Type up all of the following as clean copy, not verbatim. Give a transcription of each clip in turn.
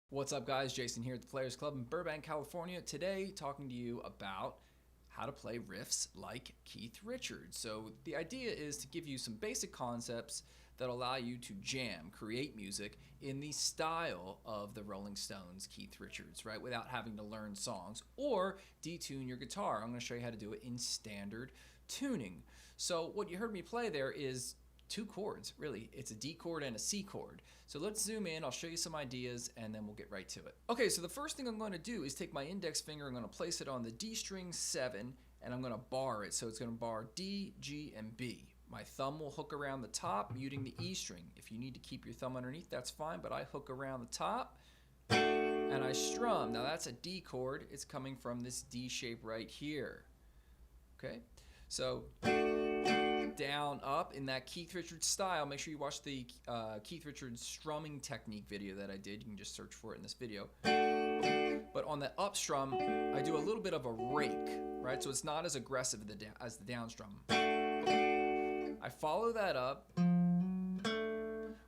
What's up guys, Jason here at the Players Club in Burbank, California. Today talking to you about how to play riffs like Keith Richards. So the idea is to give you some basic concepts that allow you to jam, create music in the style of the Rolling Stones Keith Richards, right? Without having to learn songs or detune your guitar. I'm going to show you how to do it in standard tuning. So what you heard me play there is two chords, really. It's a D chord and a C chord. So let's zoom in, I'll show you some ideas, and then we'll get right to it. Okay, so the first thing I'm going to do is take my index finger, I'm going to place it on the D string 7, and I'm going to bar it. So it's going to bar D, G, and B. My thumb will hook around the top, muting the E string. If you need to keep your thumb underneath, that's fine, but I hook around the top, and I strum. Now that's a D chord. It's coming from this D shape right here. Okay, so down, up in that Keith Richards style. Make sure you watch the Keith Richards strumming technique video that I did. You can just search for it in this video. But on the up strum, I do a little bit of a rake, right? So it's not as aggressive as the down strum. I follow that up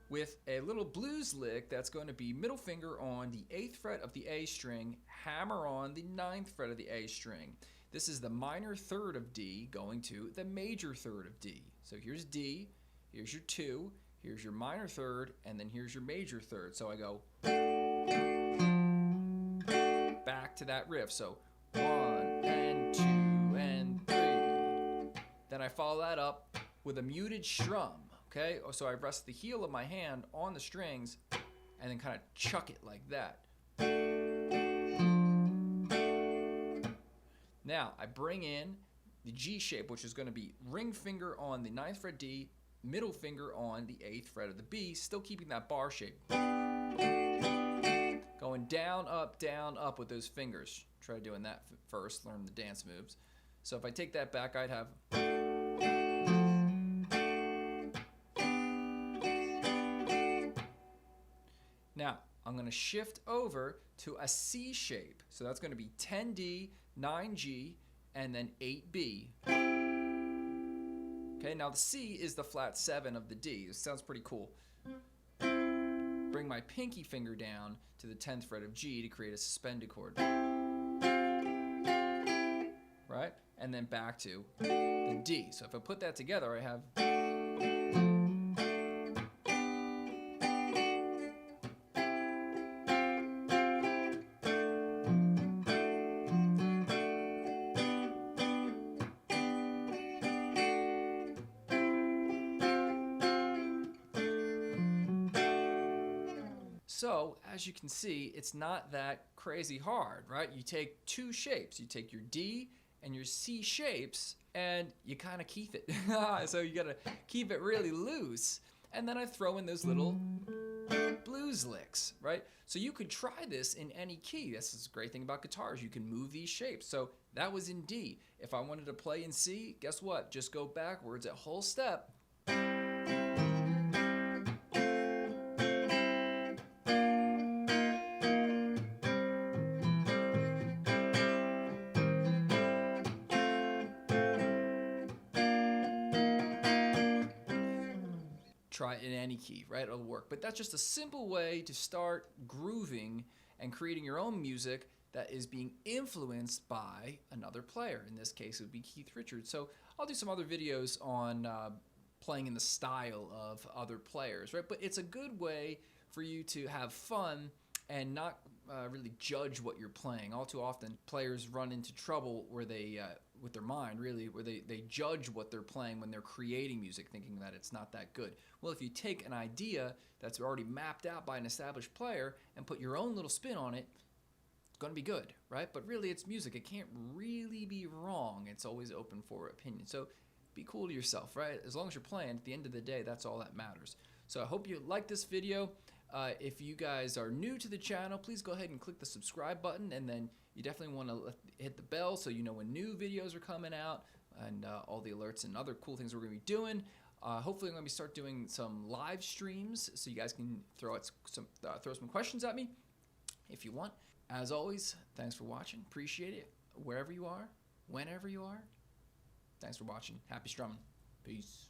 with a little blues lick that's going to be middle finger on the 8th fret of the A string, hammer on the 9th fret of the A string. This is the minor third of D going to the major third of D. So here's D, here's your 2, here's your minor third, and then here's your major third. So I go back to that riff. So 1 and 2 and 3. Then I follow that up with a muted strum. Okay, so I rest the heel of my hand on the strings and then kind of chuck it like that. Now I bring in the G shape, which is going to be ring finger on the 9th fret D, middle finger on the 8th fret of the B, still keeping that bar shape. Going down, up with those fingers. Try doing that first, learn the dance moves. So if I take that back, I'd have. Now, I'm going to shift over to a C shape. So that's going to be 10D, 9G, and then 8B. Okay, now the C is the flat 7 of the D. This sounds pretty cool. Bring my pinky finger down to the 10th fret of G to create a suspended chord. Right? And then back to the D. So if I put that together, I have. So, as you can see, it's not that crazy hard, right? You take two shapes. You take your D and your C shapes, and you kind of keep it. So you gotta keep it really loose. And then I throw in those little blues licks, right? So you could try this in any key. This is the great thing about guitars. You can move these shapes. So that was in D. If I wanted to play in C, guess what? Just go backwards a whole step. Try it in any key, right? It'll work. But that's just a simple way to start grooving and creating your own music that is being influenced by another player. In this case, it would be Keith Richards. So I'll do some other videos on playing in the style of other players, right? But it's a good way for you to have fun and not really judge what you're playing. All too often, players run into trouble where they, with their mind really, where they judge what they're playing when they're creating music, thinking that it's not that good. Well, if you take an idea that's already mapped out by an established player and put your own little spin on it, it's going to be good, right? But really, it's music. It can't really be wrong. It's always open for opinion. So be cool to yourself, right? As long as you're playing, at the end of the day, that's all that matters. So I hope you like this video. If you guys are new to the channel, please go ahead and click the subscribe button, and then you definitely want to hit the bell so you know when new videos are coming out and all the alerts and other cool things we're going to be doing. Hopefully I'm going to start doing some live streams so you guys can throw some questions at me if you want. As always, thanks for watching. Appreciate it. Wherever you are, whenever you are. Thanks for watching. Happy strumming. Peace.